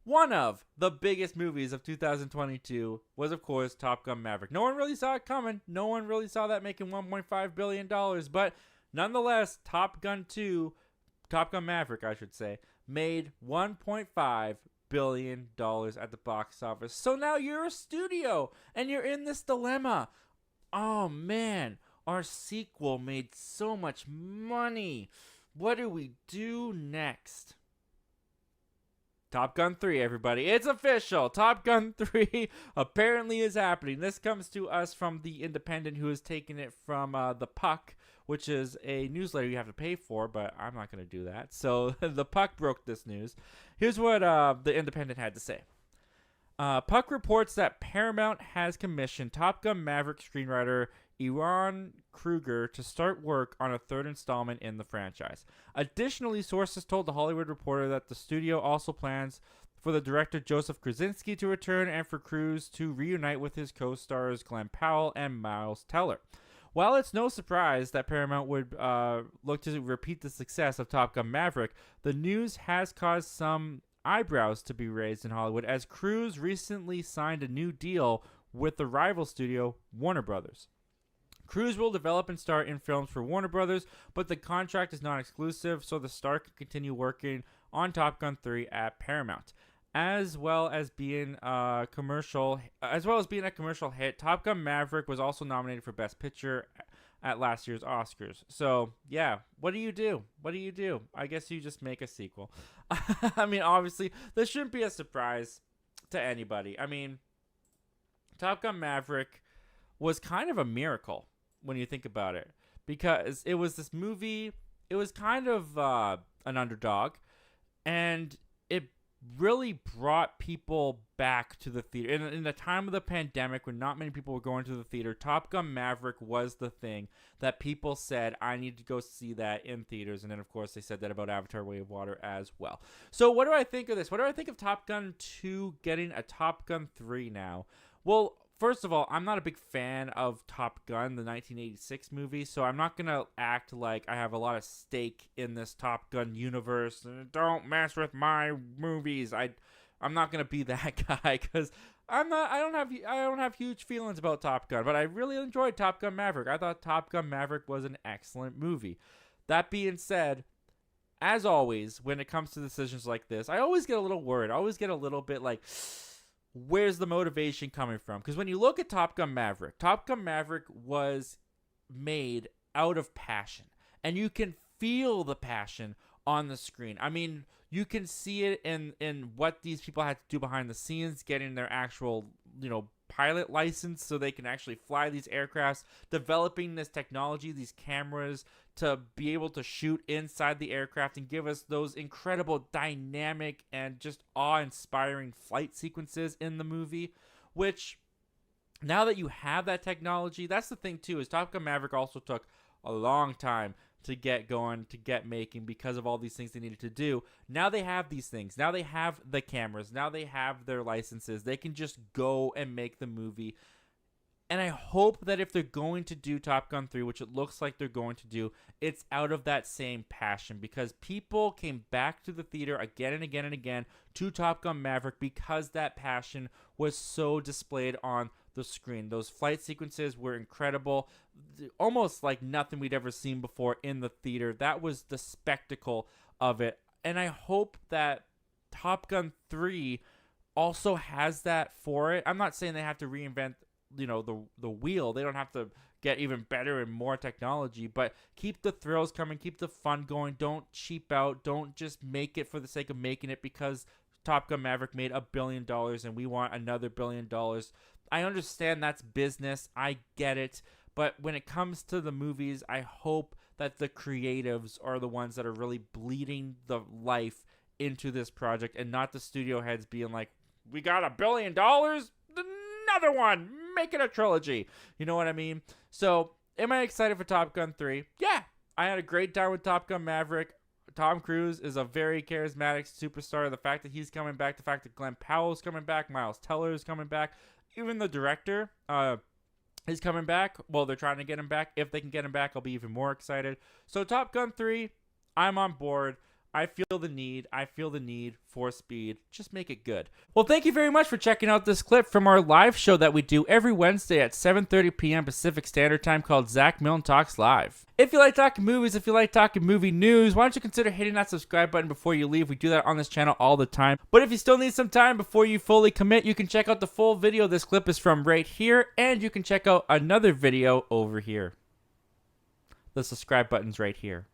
one of the biggest movies of 2022 was, of course, Top Gun Maverick. No one really saw it coming. No one really saw that making $1.5 billion. But nonetheless, Top Gun Maverick, I should say, made $1.5 billion at the box office. So now you're a studio and you're in this dilemma. Oh man, our sequel made so much money. What do we do next? Top Gun 3, everybody. It's official. Top Gun 3 apparently is happening. This comes to us from The Independent, who has taken it from The Puck, which is a newsletter you have to pay for, but I'm not going to do that. So The Puck broke this news. Here's what The Independent had to say. Puck reports that Paramount has commissioned Top Gun Maverick screenwriter Ewan Kruger to start work on a third installment in the franchise. Additionally, sources told The Hollywood Reporter that the studio also plans for the director Joseph Krasinski to return and for Cruise to reunite with his co-stars Glenn Powell and Miles Teller. While it's no surprise that Paramount would look to repeat the success of Top Gun Maverick, the news has caused some eyebrows to be raised in Hollywood as Cruise recently signed a new deal with the rival studio Warner Brothers. Cruise will develop and star in films for Warner Brothers, but the contract is not exclusive, so the star can continue working on Top Gun 3 at Paramount. As well as being a commercial hit, Top Gun Maverick was also nominated for Best Picture at last year's Oscars. So, yeah, what do you do? What do you do? I guess you just make a sequel. I mean, obviously, this shouldn't be a surprise to anybody. I mean, Top Gun Maverick was kind of a miracle when you think about it, because it was this movie, it was kind of an underdog, and it really brought people back to the theater. In the time of the pandemic, when not many people were going to the theater, Top Gun Maverick was the thing that people said, I need to go see that in theaters. And then, of course, they said that about Avatar Way of Water as well. So what do I think of this? What do I think of Top Gun 2 getting a Top Gun 3 now? Well, first of all, I'm not a big fan of Top Gun, the 1986 movie, so I'm not going to act like I have a lot of stake in this Top Gun universe. Don't mess with my movies. I'm not going to be that guy, because I don't have huge feelings about Top Gun, but I really enjoyed Top Gun Maverick. I thought Top Gun Maverick was an excellent movie. That being said, as always, when it comes to decisions like this, I always get a little worried. I always get a little bit like, where's the motivation coming from? Because when you look at Top Gun Maverick was made out of passion. And you can feel the passion on the screen. I mean, you can see it in what these people had to do behind the scenes, getting their actual, pilot license so they can actually fly these aircrafts, developing this technology, these cameras, to be able to shoot inside the aircraft and give us those incredible dynamic and just awe-inspiring flight sequences in the movie, which now that you have that technology, that's the thing too, is Top Gun Maverick also took a long time to get going, to get making, because of all these things they needed to do. Now they have these things. Now they have the cameras. Now they have their licenses. They can just go and make the movie. And I hope that if they're going to do Top Gun 3, which it looks like they're going to do, it's out of that same passion, because people came back to the theater again and again and again to Top Gun Maverick because that passion was so displayed on the screen. Those flight sequences were incredible, almost like nothing we'd ever seen before in the theater. That was the spectacle of it. And I hope that Top Gun 3 also has that for it. I'm not saying they have to reinvent the wheel. They don't have to get even better and more technology, but keep the thrills coming, keep the fun going. Don't cheap out. Don't just make it for the sake of making it because Top Gun Maverick made $1 billion and we want another $1 billion. I understand that's business. I get it. But when it comes to the movies, I hope that the creatives are the ones that are really bleeding the life into this project and not the studio heads being like, we got $1 billion? Another one! Make it a trilogy. You know what I mean? So, am I excited for Top Gun 3? Yeah! I had a great time with Top Gun Maverick. Tom Cruise is a very charismatic superstar. The fact that he's coming back, the fact that Glenn Powell is coming back, Miles Teller is coming back, even the director is coming back. Well, they're trying to get him back. If they can get him back, I'll be even more excited. So Top Gun 3, I'm on board. I feel the need for speed. Just make it good. Well, thank you very much for checking out this clip from our live show that we do every Wednesday at 7:30 p.m. Pacific Standard Time called Zach Milne Talks Live. If you like talking movies, if you like talking movie news, why don't you consider hitting that subscribe button before you leave? We do that on this channel all the time. But if you still need some time before you fully commit, you can check out the full video this clip is from right here, and you can check out another video over here. The subscribe button's right here.